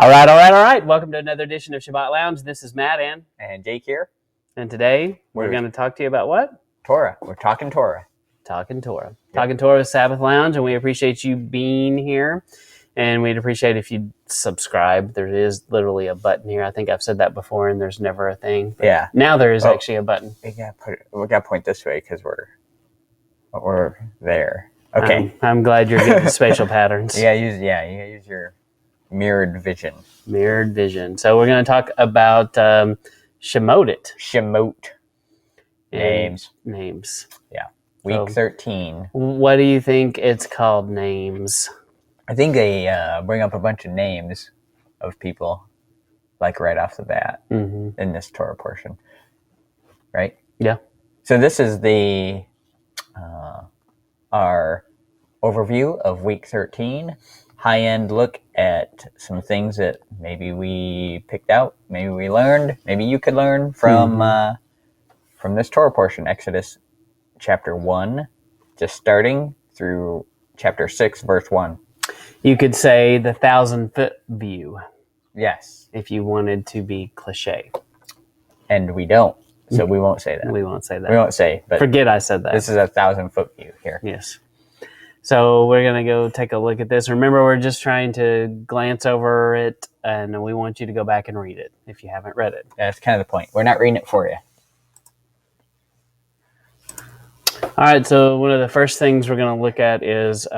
All right. Welcome to another edition of Shabbat Lounge. This is Matt and Jake here. And today we're going to talk to you about what? Torah. We're talking Torah. Talking Torah. Yep. Talking Torah with Sabbath Lounge, and we appreciate you being here. And we'd appreciate if you subscribe. There is literally a button here. I think I've said that before, and there's never a thing. Yeah. Now there is actually a button. We got to point this way because we're there. Okay. I'm glad you're good at spatial patterns. You gotta use your mirrored vision. Mirrored vision. So we're going to talk about Shemot. Shemot. Names. Yeah. Week 13. What do you think it's called names? I think they bring up a bunch of names of people, like right off the bat, in this Torah portion. Right? Yeah. So this is our overview of week 13. High-end look at some things that maybe we picked out, maybe we learned, maybe you could learn from this Torah portion, Exodus chapter 1, just starting through chapter 6, verse 1. You could say the 1,000-foot view. Yes. If you wanted to be cliche. And we don't, so we won't say that. We won't say that. We won't say, but forget I said that. This is a 1,000-foot view here. Yes. So we're going to go take a look at this. Remember, we're just trying to glance over it, and we want you to go back and read it if you haven't read it. That's kind of the point. We're not reading it for you. All right, so one of the first things we're going to look at is...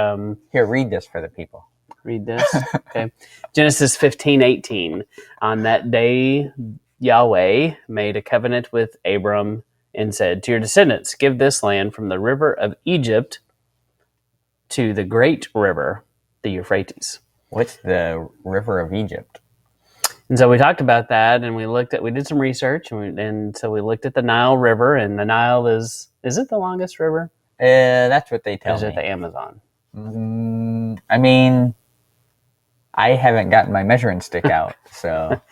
Here, read this for the people. Read this? Okay. Genesis 15:18. On that day, Yahweh made a covenant with Abram and said, to your descendants, give this land from the river of Egypt to the great river, the Euphrates. What's the river of Egypt? And so we talked about that, and we did some research, and so we looked at the Nile River, and the Nile is it the longest river? That's what they tell me. Is it the Amazon? I mean, I haven't gotten my measuring stick out, so...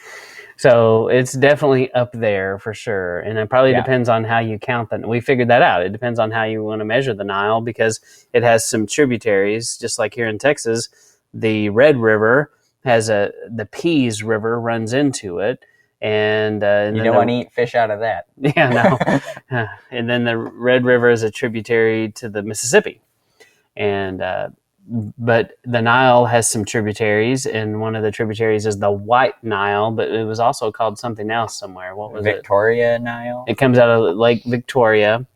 So it's definitely up there for sure. And it probably depends on how you count them. We figured that out. It depends on how you want to measure the Nile because it has some tributaries, just like here in Texas. The Red River has the Pease River runs into it. And you don't want to eat fish out of that. Yeah, no. And then the Red River is a tributary to the Mississippi. And but the Nile has some tributaries, and one of the tributaries is the White Nile, but it was also called something else somewhere. What was Victoria Nile? It comes out of Lake Victoria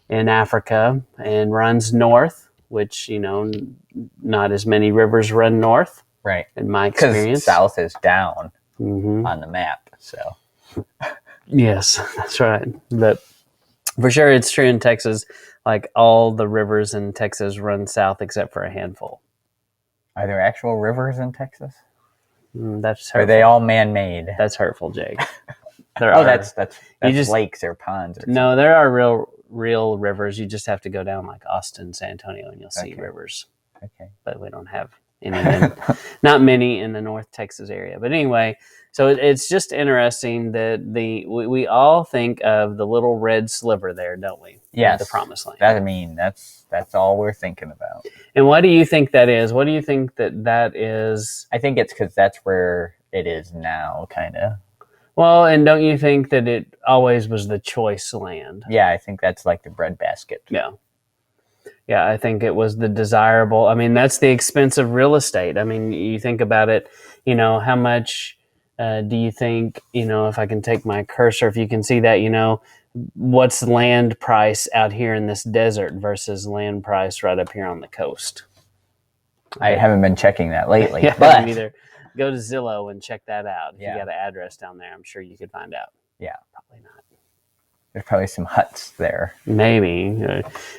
in Africa and runs north, which, not as many rivers run north. Right. In my experience. Because south is down on the map, so. Yes, that's right. But for sure, it's true in Texas. Like all the rivers in Texas run south except for a handful. Are there actual rivers in Texas? That's hurtful. Are they all man-made? That's hurtful, Jake. That's lakes or ponds. Or no, there are real rivers. You just have to go down like Austin, San Antonio, and you'll see rivers. Okay, but we don't have any. Not many in the North Texas area. But anyway. So it's just interesting that we all think of the little red sliver there, don't we? Yes. The Promised Land. That's all we're thinking about. And what do you think that is? What do you think that is? I think it's because that's where it is now, kind of. Well, and don't you think that it always was the choice land? Yeah, I think that's like the breadbasket. Yeah. Yeah, I think it was the desirable. I mean, that's the expensive real estate. I mean, you think about it, how much... do you think, if I can take my cursor, if you can see that, what's land price out here in this desert versus land price right up here on the coast? I haven't been checking that lately. Yeah, but neither. Go to Zillow and check that out. If you got an address down there, I'm sure you could find out. Yeah. Probably not. There's probably some huts there. Maybe.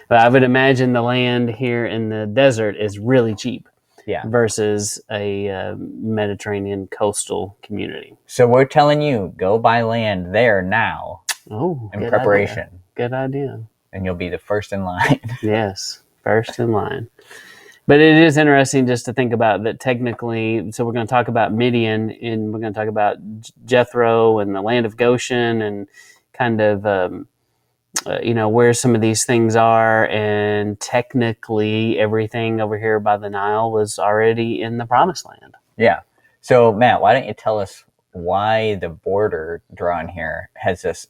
But I would imagine the land here in the desert is really cheap. Yeah. Versus a Mediterranean coastal community. So we're telling you, go buy land there now. Oh, in preparation. Idea. Good idea. And you'll be the first in line. Yes, first in line. But it is interesting just to think about that technically. So we're going to talk about Midian, and we're going to talk about Jethro and the land of Goshen, and kind of where some of these things are, and technically everything over here by the Nile was already in the Promised Land. Yeah. So, Matt, why don't you tell us why the border drawn here has this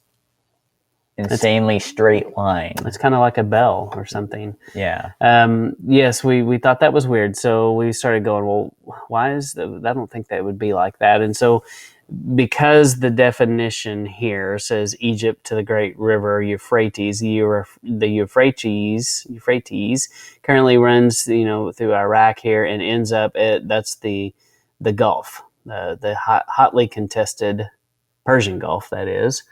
insanely straight line? It's kind of like a bell or something. Yeah. Yes, we thought that was weird. So we started going, well, why is that? I don't think that would be like that. And so because the definition here says Egypt to the great river Euphrates, the Euphrates currently runs, through Iraq here and ends up at, that's the Gulf, the hotly contested Persian Gulf, that is.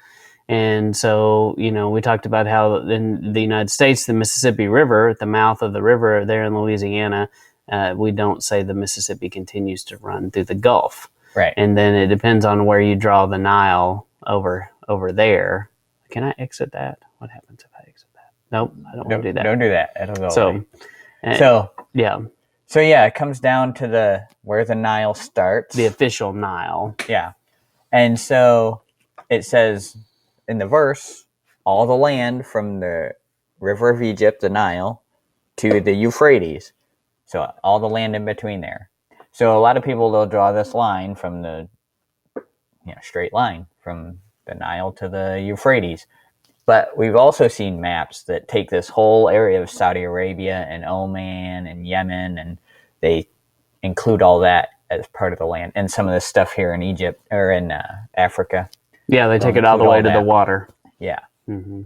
And so, we talked about how in the United States, the Mississippi River, at the mouth of the river there in Louisiana, we don't say the Mississippi continues to run through the Gulf. Right. And then it depends on where you draw the Nile over there. Can I exit that? What happens if I exit that? Nope, I don't want to do that. Don't do that. It'll go away. Yeah. So yeah, it comes down to where the Nile starts. The official Nile. Yeah. And so it says in the verse, all the land from the river of Egypt, the Nile, to the Euphrates. So all the land in between there. So a lot of people, they'll draw this line from the straight line from the Nile to the Euphrates. But we've also seen maps that take this whole area of Saudi Arabia and Oman and Yemen, and they include all that as part of the land. And some of this stuff here in Egypt or in Africa. Yeah, they take it all the way to the water. Yeah. Mm-hmm.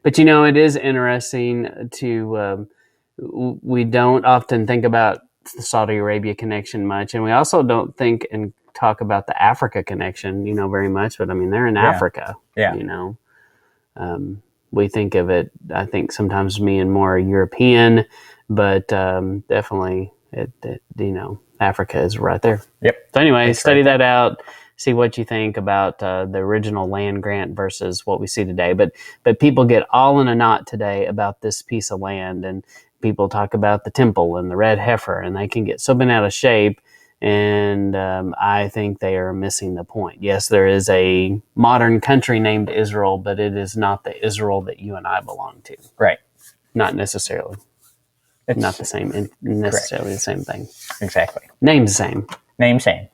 But it is interesting to we don't often think about the Saudi Arabia connection much, and we also don't think and talk about the Africa connection, very much. But I mean, they're in Africa. Yeah. We think of it, I think, sometimes being more European, but definitely, Africa is right there. Yep. So anyway, study that out. See what you think about the original land grant versus what we see today. But people get all in a knot today about this piece of land, and people talk about the temple and the red heifer, and they can get so bent out of shape. And I think they are missing the point. Yes, there is a modern country named Israel, but it is not the Israel that you and I belong to. Right. Not necessarily. It's not the same, necessarily the same thing. Exactly. Name's the same. Name same.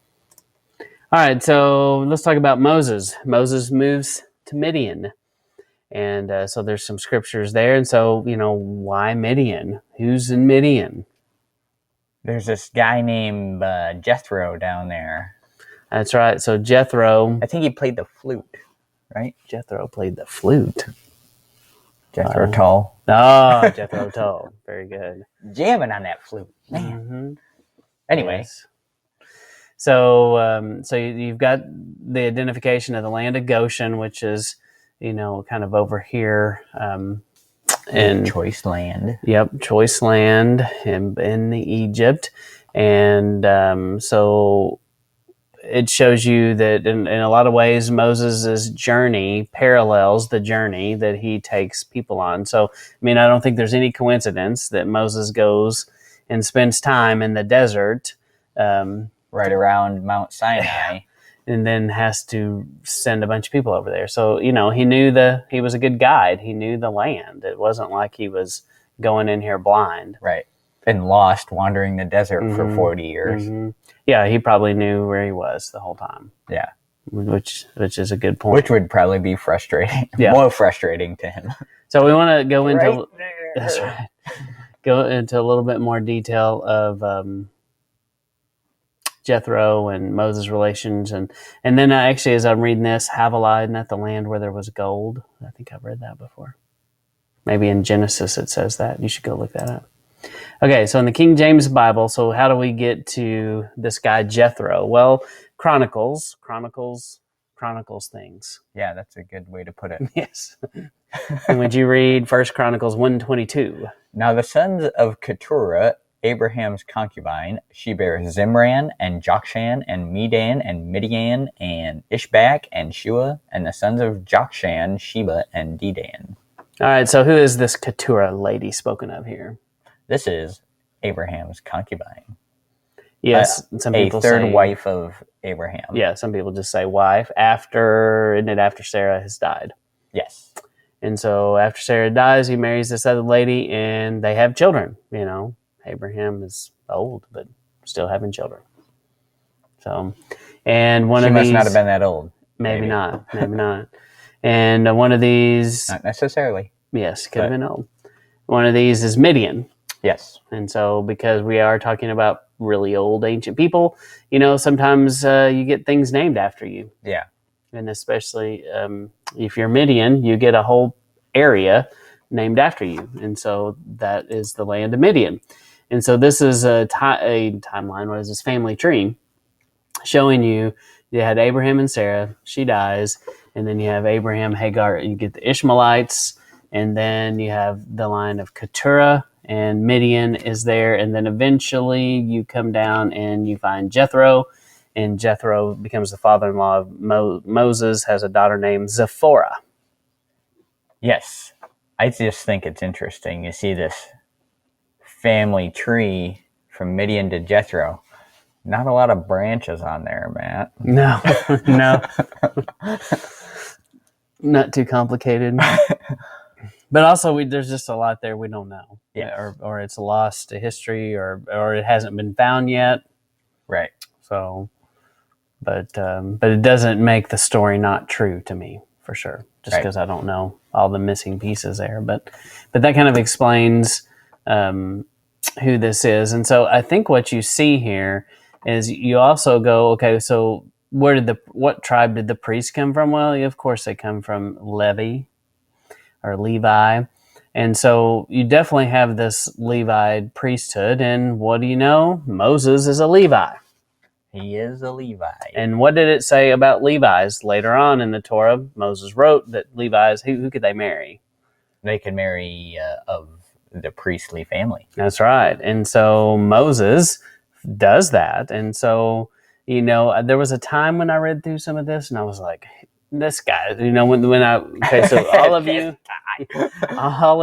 All right, so let's talk about Moses. Moses moves to Midian. And so there's some scriptures there. And so, why Midian? Who's in Midian? There's this guy named Jethro down there. That's right. So Jethro. I think he played the flute, right? Jethro played the flute. Jethro Tull. Oh, Jethro Tull. Very good. Jamming on that flute. Man. Mm-hmm. Anyway. Yes. So you've got the identification of the land of Goshen, which is, kind of over here. And choice land. Yep, choice land in Egypt. And so it shows you that in a lot of ways, Moses' journey parallels the journey that he takes people on. So, I don't think there's any coincidence that Moses goes and spends time in the desert. Right around Mount Sinai. And then has to send a bunch of people over there. So, he knew he was a good guide. He knew the land. It wasn't like he was going in here blind. Right. And lost wandering the desert for 40 years. Mm-hmm. Yeah, he probably knew where he was the whole time. Yeah. Which is a good point. Which would probably be frustrating. Yeah. More frustrating to him. So we want to go into... Right there. That's right. Go into a little bit more detail of... Jethro and Moses' relations, and then actually, as I'm reading this, Havilah, isn't that the land where there was gold? I think I've read that before. Maybe in Genesis it says that. You should go look that up. Okay, so in the King James Bible, so how do we get to this guy Jethro? Well, Chronicles things. Yeah, that's a good way to put it. Yes. And would you read 1 Chronicles 1:22? Now the sons of Keturah, Abraham's concubine, she bare Zimran and Jokshan and Medan and Midian and Ishbak and Shua, and the sons of Jokshan, Sheba and Dedan. All right, so who is this Keturah lady spoken of here? This is Abraham's concubine. Yes, some people say... A third wife of Abraham. Yeah, some people just say wife. Isn't it after Sarah has died? Yes. And so after Sarah dies, he marries this other lady, and they have children, Abraham is old, but still having children. So, and one She of must these not have been that old. maybe not. And one of these, Not necessarily. yes, could have been old. One of these is Midian. Yes. And so, because we are talking about really old ancient people, sometimes you get things named after you. Yeah. And especially if you're Midian, you get a whole area named after you. And so that is the land of Midian. And so this is a timeline. What is this? Family tree showing you had Abraham and Sarah. She dies. And then you have Abraham, Hagar. You get the Ishmaelites. And then you have the line of Keturah. And Midian is there. And then eventually you come down and you find Jethro. And Jethro becomes the father-in-law of Moses, has a daughter named Zipporah. Yes. I just think it's interesting. You see this family tree from Midian to Jethro. Not a lot of branches on there, Matt. No. Not too complicated. But also, there's just a lot there we don't know. Yes. Or it's lost to history, or it hasn't been found yet. Right. So, but it doesn't make the story not true to me, for sure. Just because I don't know all the missing pieces there. But that kind of explains who this is. And so I think what you see here is you also go, okay, so what tribe did the priests come from? Well, of course they come from Levi. And so you definitely have this Levite priesthood. And what do you know? Moses is a Levi. He is a Levi. And what did it say about Levites later on in the Torah? Moses wrote that Levites, who could they marry? They could marry of the priestly family. That's right. And so Moses does that. And so, there was a time when I read through some of this and I was like, this guy, so all of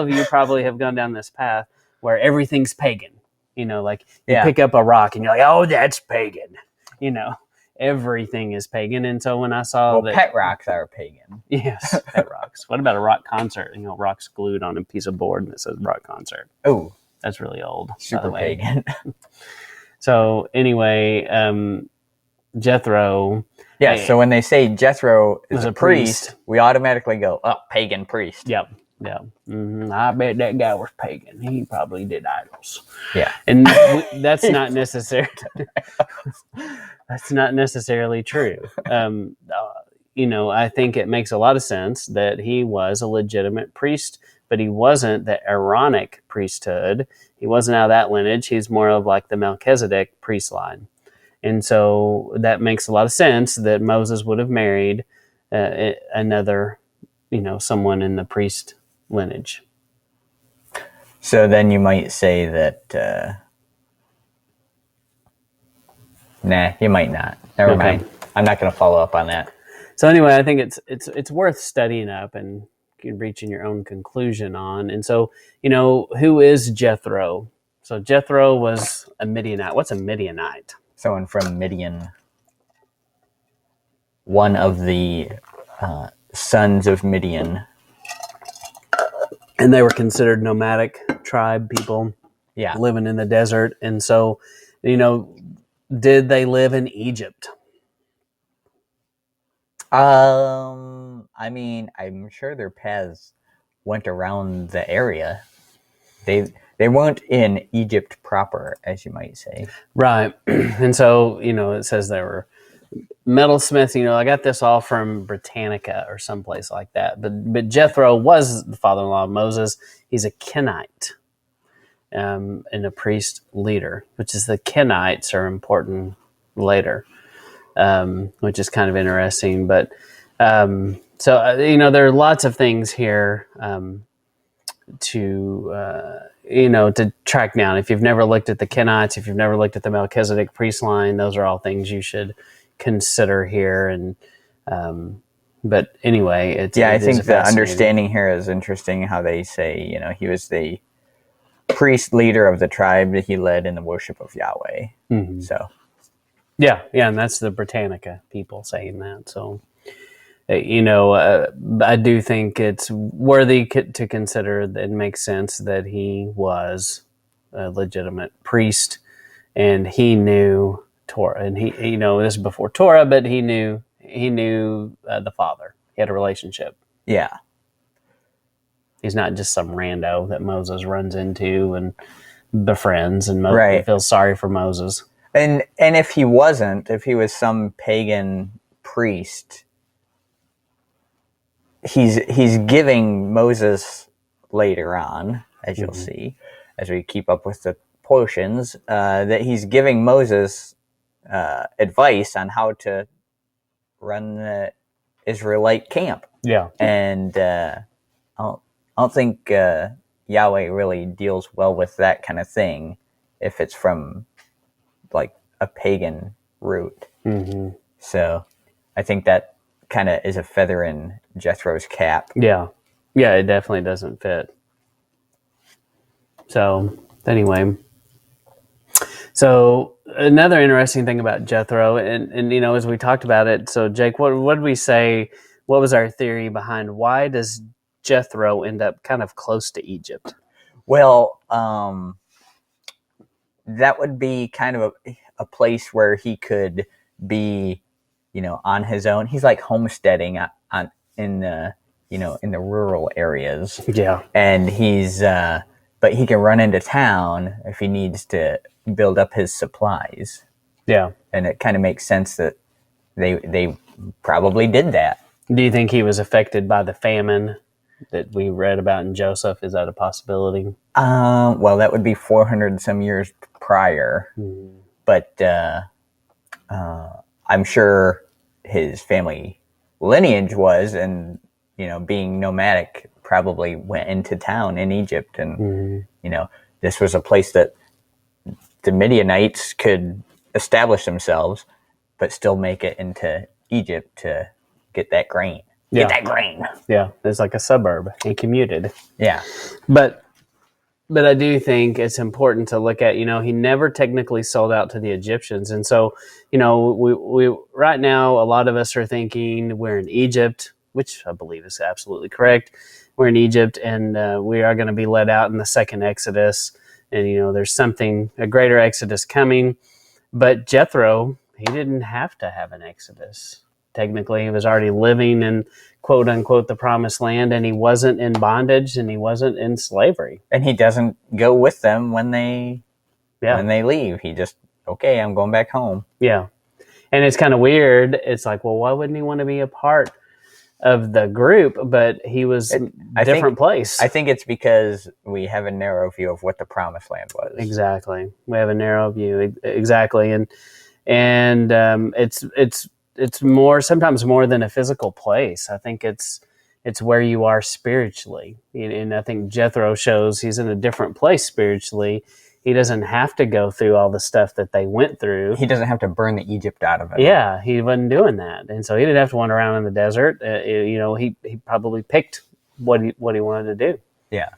you probably have gone down this path where everything's pagan. Like you pick up a rock and you're like, oh, that's pagan. Everything is pagan. And so when I saw that pet rocks are pagan. Yes, pet rocks. What about a rock concert? rocks glued on a piece of board and it says rock concert. Oh, that's really old. Super pagan. So anyway, Jethro. Yeah, so when they say Jethro is a priest, we automatically go, oh, pagan priest. Yep. Yeah. Mm-hmm. I bet that guy was pagan. He probably did idols. Yeah. And that's not necessarily true. I think it makes a lot of sense that he was a legitimate priest, but he wasn't the Aaronic priesthood. He wasn't out of that lineage. He's more of like the Melchizedek priest line. And so that makes a lot of sense that Moses would have married another, someone in the priest lineage. So then you might say that, nah, you might not. Never mind. I'm not going to follow up on that. So anyway, I think it's worth studying up and reaching your own conclusion on. And so, who is Jethro? So Jethro was a Midianite. What's a Midianite? Someone from Midian. One of the sons of Midian. And they were considered nomadic tribe people. Yeah. Living in the desert. And so, did they live in Egypt? I mean, I'm sure their paths went around the area. They weren't in Egypt proper, as you might say. Right. And so, it says they were metalsmiths. I got this all from Britannica or someplace like that. But Jethro was the father-in-law of Moses. He's a Kenite and a priest leader, which is the Kenites are important later, which is kind of interesting. But so, there are lots of things here to track down. If you've never looked at the Kenites, if you've never looked at the Melchizedek priest line, those are all things you should consider here. And but anyway, I think the understanding here is interesting. How they say, he was the priest leader of the tribe that he led in the worship of Yahweh. Mm-hmm. So, yeah, and that's the Britannica people saying that. So, I do think it's worthy to consider. It makes sense that he was a legitimate priest, and he knew Torah, and he this is before Torah, but he knew the father. He had a relationship. Yeah. He's not just some rando that Moses runs into and befriends, and Right. feels sorry for Moses. And if he wasn't, if he was some pagan priest, he's giving Moses later on, as you'll see, as we keep up with the portions, that he's giving Moses advice on how to run the Israelite camp. Yeah. And I don't think Yahweh really deals well with that kind of thing if it's from like a pagan root. So I think that kind of is a feather in Jethro's cap. Yeah, it definitely doesn't fit. So anyway, so another interesting thing about Jethro, and as we talked about it, so Jake, what did we say? What was our theory behind why does Jethro end up kind of close to Egypt? Well, that would be kind of a place where he could be, on his own. He's like homesteading in the rural areas. Yeah, and he's but he can run into town if he needs to build up his supplies. Yeah, and it kind of makes sense that they probably did that. Do you think he was affected by the famine that we read about in Joseph? Is that a possibility? Well, that would be 400 some years prior, but I'm sure his family lineage was, and being nomadic, probably went into town in Egypt, and this was a place that the Midianites could establish themselves, but still make it into Egypt to get that grain. Yeah. Get that grain. Yeah, it's like a suburb. He commuted. Yeah. But I do think it's important to look at, he never technically sold out to the Egyptians. And so, we right now, a lot of us are thinking we're in Egypt, which I believe is absolutely correct. We're in Egypt, and we are going to be led out in the second Exodus. And, there's a greater Exodus coming. But Jethro, he didn't have to have an Exodus. Technically, he was already living in, quote unquote, the promised land, and he wasn't in bondage, and he wasn't in slavery. And he doesn't go with them when they leave. He just, okay, I'm going back home. Yeah. And it's kind of weird. It's like, well, why wouldn't he want to be a part of the group? But he was in a different place. I think it's because we have a narrow view of what the promised land was. Exactly. We have a narrow view. Exactly. And it's more, sometimes more than a physical place. I think it's where you are spiritually. And I think Jethro shows he's in a different place spiritually. He doesn't have to go through all the stuff that they went through. He doesn't have to burn the Egypt out of it. Yeah, he wasn't doing that. And so he didn't have to wander around in the desert. He probably picked what he wanted to do. Yeah.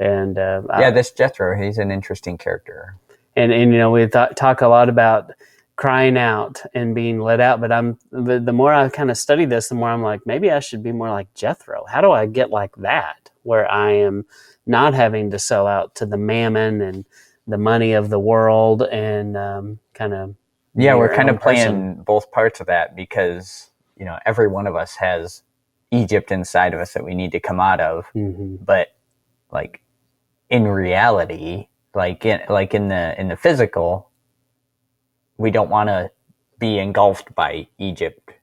And this Jethro, he's an interesting character. And we talk a lot about crying out and being let out, but the more I kind of study this, the more I'm like, maybe I should be more like Jethro. How do I get like that, where I am not having to sell out to the mammon and the money of the world, and kind of we're kind of playing both parts of that, because every one of us has Egypt inside of us that we need to come out of. But like in reality, like in the physical, we don't want to be engulfed by Egypt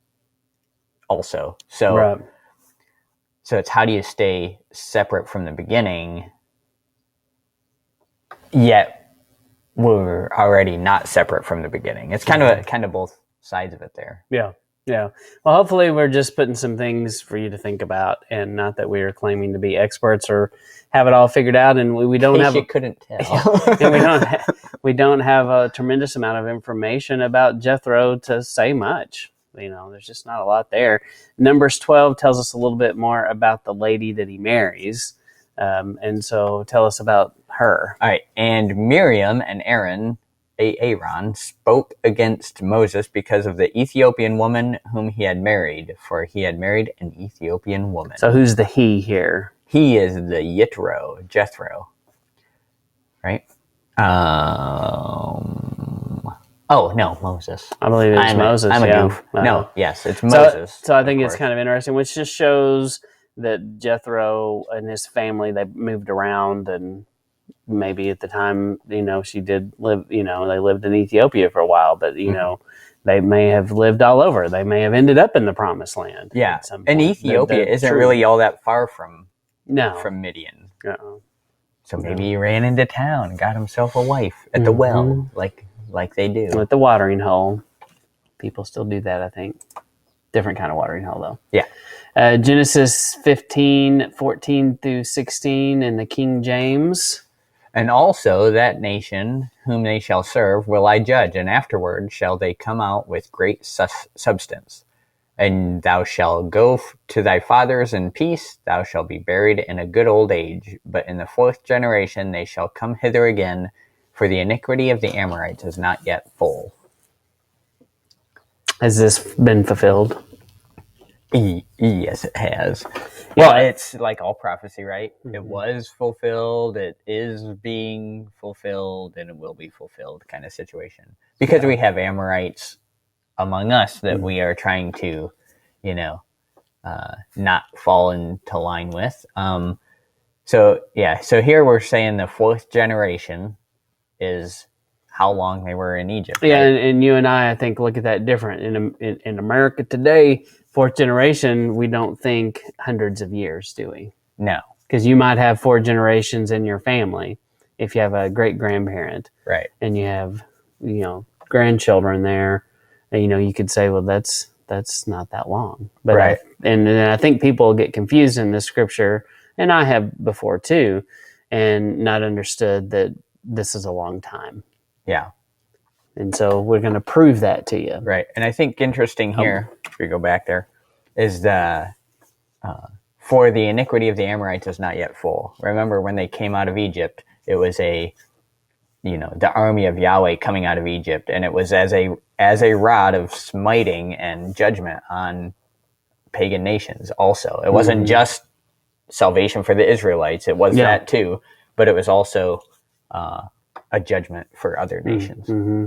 also. So right. So it's, how do you stay separate from the beginning, yet we're already not separate from the beginning? It's kind of both sides of it there. Yeah. Yeah. Well, hopefully we're just putting some things for you to think about, and not that we are claiming to be experts or have it all figured out. And we don't have. You couldn't tell. And we don't have a tremendous amount of information about Jethro to say much. There's just not a lot there. Numbers 12 tells us a little bit more about the lady that he marries. And so tell us about her. All right. And Miriam and Aaron spoke against Moses because of the Ethiopian woman whom he had married, for he had married an Ethiopian woman. So who's the he here? He is the Jethro, right? Oh, no, Moses. I believe it's Moses. I'm a yeah. goof. No, yes, it's Moses. So I think it's kind of interesting, which just shows that Jethro and his family, they moved around, and maybe at the time, she did live, they lived in Ethiopia for a while, but, they may have lived all over. They may have ended up in the promised land. Yeah, at some point. and Ethiopia isn't really all that far from Midian. Uh-oh. So maybe he ran into town and got himself a wife at the well, like they do. At the watering hole. People still do that, I think. Different kind of watering hole, though. Yeah. Genesis 15:14 through 16 in the King James. And also that nation whom they shall serve will I judge, and afterward shall they come out with great substance. And thou shalt go to thy fathers in peace, thou shalt be buried in a good old age. But in the 4th generation they shall come hither again, for the iniquity of the Amorites is not yet full. Has this been fulfilled? Yes, it has. Well, it's like all prophecy, right? Mm-hmm. It was fulfilled, it is being fulfilled, and it will be fulfilled kind of situation. Because we have Amorites among us that we are trying to, not fall into line with. So here we're saying the 4th generation is how long they were in Egypt. Yeah, right? and you and I think, look at that different. In America today, 4th generation, we don't think hundreds of years, do we? No. Because you might have 4 generations in your family if you have a great-grandparent. Right. And you have, grandchildren there. And, you could say, well, that's not that long. But right. I think people get confused in this scripture, and I have before too, and not understood that this is a long time. Yeah. And so we're going to prove that to you. Right. And I think interesting here, if we go back there, is for the iniquity of the Amorites is not yet full. Remember when they came out of Egypt, it was the army of Yahweh coming out of Egypt, and it was as a rod of smiting and judgment on pagan nations also. It wasn't just salvation for the Israelites. It was that too, but it was also a judgment for other nations. Mm-hmm.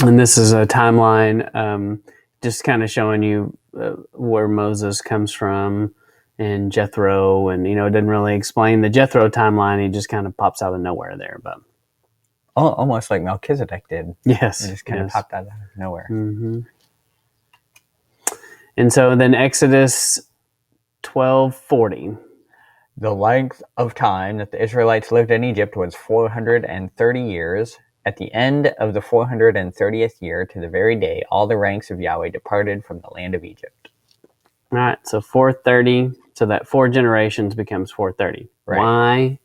And this is a timeline, just kind of showing you where Moses comes from and Jethro, and it didn't really explain the Jethro timeline. He just kind of pops out of nowhere there, but almost like Melchizedek did. Yes, it just kind of popped out of nowhere. Mm-hmm. And so then Exodus 12:40. The length of time that the Israelites lived in Egypt was 430 years. At the end of the 430th year, to the very day, all the ranks of Yahweh departed from the land of Egypt. All right, so 430, so that 4 generations becomes 430. Right. Why?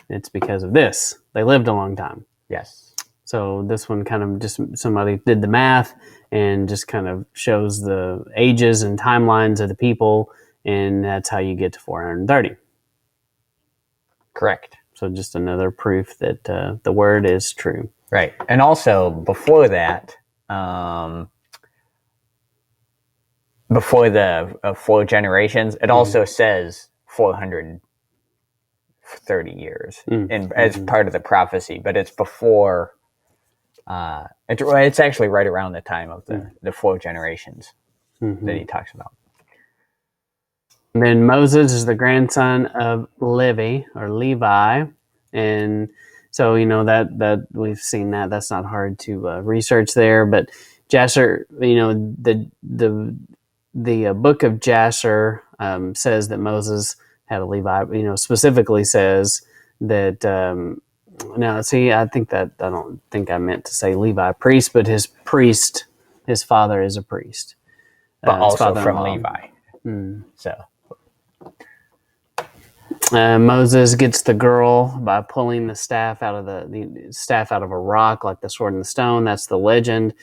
It's because of this. They lived a long time. Yes. So this one kind of just, somebody did the math and just kind of shows the ages and timelines of the people, and that's how you get to 430. Correct. So just another proof that the word is true. Right. And also, before that, before the 4 generations, it also says 430 years as part of the prophecy, but it's before, it's actually right around the time of the 4 generations that he talks about. And then Moses is the grandson of Levi, and so that we've seen that. That's not hard to research there. But Jasher, the book of Jasher says that Moses had a Levi. Specifically says that. Now, see, I don't think I meant to say Levi priest, but his father is a priest, but also from Levi. So. Moses gets the girl by pulling the staff out of the staff out of a rock, like the sword and the stone. That's the legend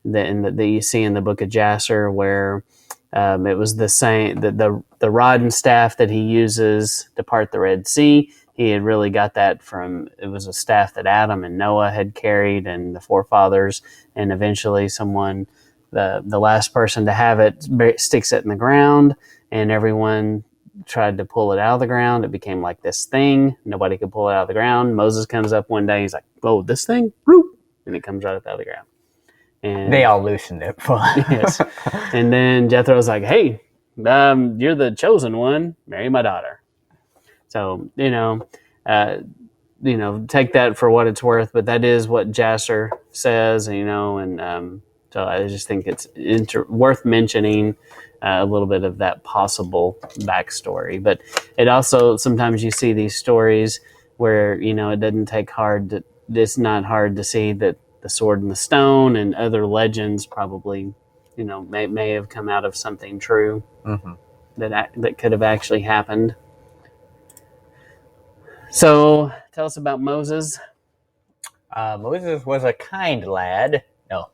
that you see in the book of Jasher, where it was the same the rod and staff that he uses to part the Red Sea. He had really got that from, it was a staff that Adam and Noah had carried, and the forefathers, and eventually the last person to have it sticks it in the ground, and everyone tried to pull it out of the ground. It became like this thing. Nobody could pull it out of the ground. Moses comes up one day. He's like, oh, this thing, whoop, and it comes right up out of the ground. And they all loosened it. yes. And then Jethro's like, hey, you're the chosen one. Marry my daughter. So, take that for what it's worth, but that is what Jasser says, and so I just think it's worth mentioning a little bit of that possible backstory. But it also, sometimes you see these stories where, it doesn't take it's not hard to see that the sword and the stone and other legends probably, may have come out of something true that could have actually happened. So tell us about Moses. Moses was a kind lad. No.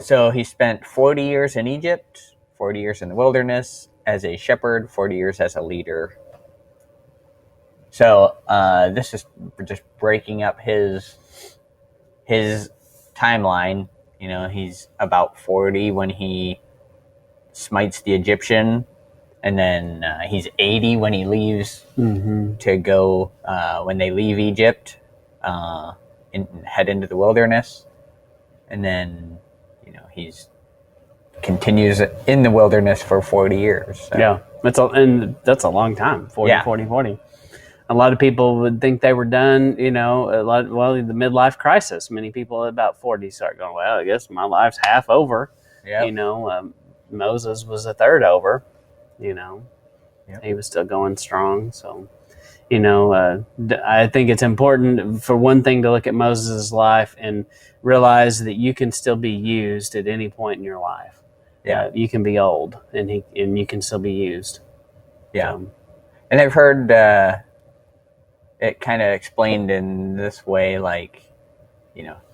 So he spent 40 years in Egypt, 40 years in the wilderness as a shepherd, 40 years as a leader. So this is just breaking up his timeline. He's about 40 when he smites the Egyptian, and then he's 80 when he leaves to go, when they leave Egypt and head into the wilderness. And then, he's continues in the wilderness for 40 years. So. Yeah, that's a long time, 40. A lot of people would think they were done, the midlife crisis. Many people at about 40 start going, well, I guess my life's half over. Yep. Moses was a third over, Yep. He was still going strong. So, I think it's important, for one thing, to look at Moses' life and realize that you can still be used at any point in your life. Yeah, you can be old, and you can still be used. Yeah, so. And I've heard it kind of explained in this way, like,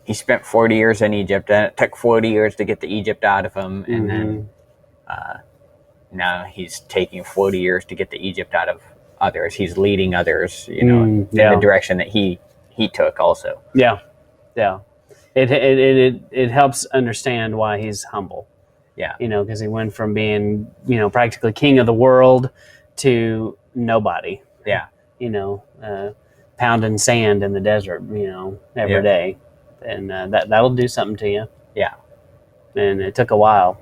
he spent 40 years in Egypt, and it took 40 years to get the Egypt out of him, and then now he's taking 40 years to get the Egypt out of others. He's leading others, in the direction that he took also. Yeah. It helps understand why he's humble. Yeah. Because he went from being, practically king of the world to nobody. Yeah. Pounding sand in the desert, every day. And that'll do something to you. Yeah. And it took a while.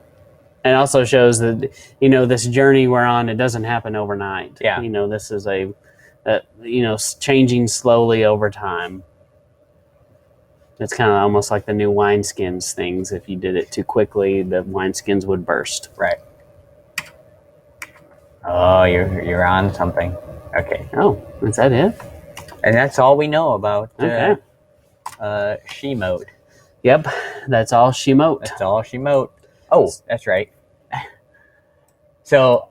And it also shows that, this journey we're on, it doesn't happen overnight. Yeah. This is changing slowly over time. It's kind of almost like the new wineskins things. If you did it too quickly, the wineskins would burst. Right. Oh, you're on something. Okay. Oh, is that it? And that's all we know about Shemot. Yep, that's all Shemot. That's all Shemot. Oh, that's right. So,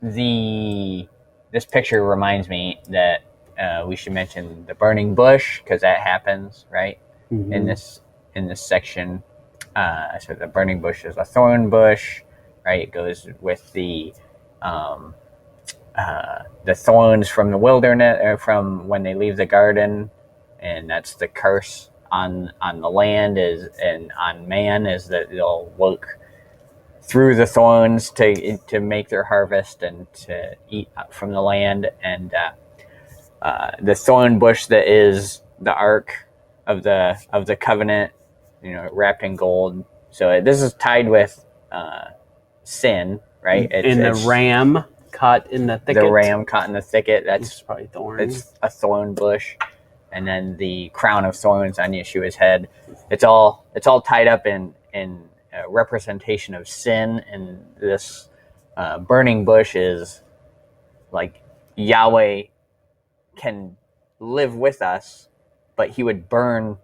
this picture reminds me that we should mention the burning bush, because that happens right in this section. So the burning bush is a thorn bush, right? It goes with the thorns from the wilderness, from when they leave the garden, and that's the curse on the land and on man, is that they'll work through the thorns to make their harvest and to eat from the land. And the thorn bush that is the ark of the covenant, wrapped in gold. So this is tied with sin, right? The ram caught in the thicket. The ram caught in the thicket. That's probably thorns. It's a thorn bush. And then the crown of thorns on Yeshua's head. It's all tied up in a representation of sin. And this burning bush is like Yahweh can live with us, but he would burn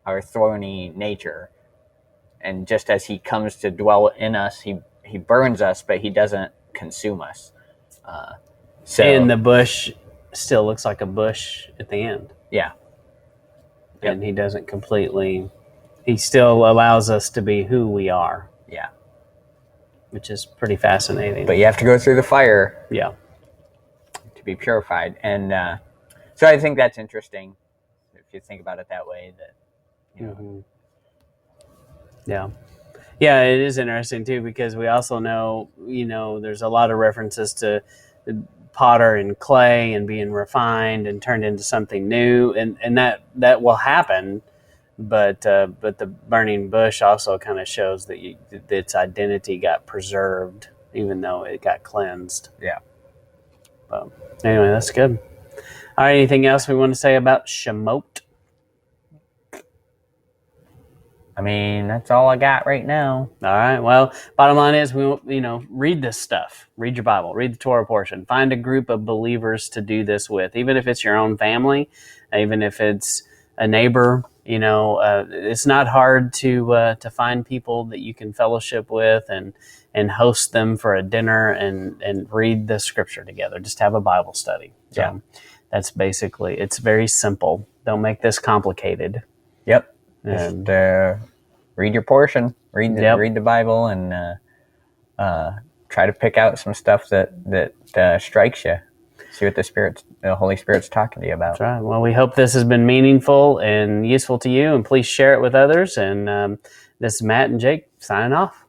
our thorny nature. And just as he comes to dwell in us, he burns us, but he doesn't consume us. And the bush still looks like a bush at the end. Yeah. And he doesn't completely, he still allows us to be who we are. Yeah. Which is pretty fascinating. But you have to go through the fire. Yeah. To be purified. And so I think that's interesting, if you think about it that way, that, Yeah. Yeah, it is interesting too, because we also know, there's a lot of references to potter and clay and being refined and turned into something new, and that will happen. But the burning bush also kind of shows that its identity got preserved, even though it got cleansed. Yeah. But anyway, that's good. All right, anything else we want to say about Shemot? I mean, that's all I got right now. All right. Well, bottom line is, read this stuff. Read your Bible. Read the Torah portion. Find a group of believers to do this with, even if it's your own family, even if it's a neighbor. It's not hard to find people that you can fellowship with and host them for a dinner and read the scripture together. Just have a Bible study. So Yeah. that's basically, it's very simple. Don't make this complicated. Yep. Just read your portion, read the Bible, and try to pick out some stuff that strikes you. See what the Holy Spirit's talking to you about. That's right. Well, we hope this has been meaningful and useful to you, and please share it with others. And this is Matt and Jake signing off.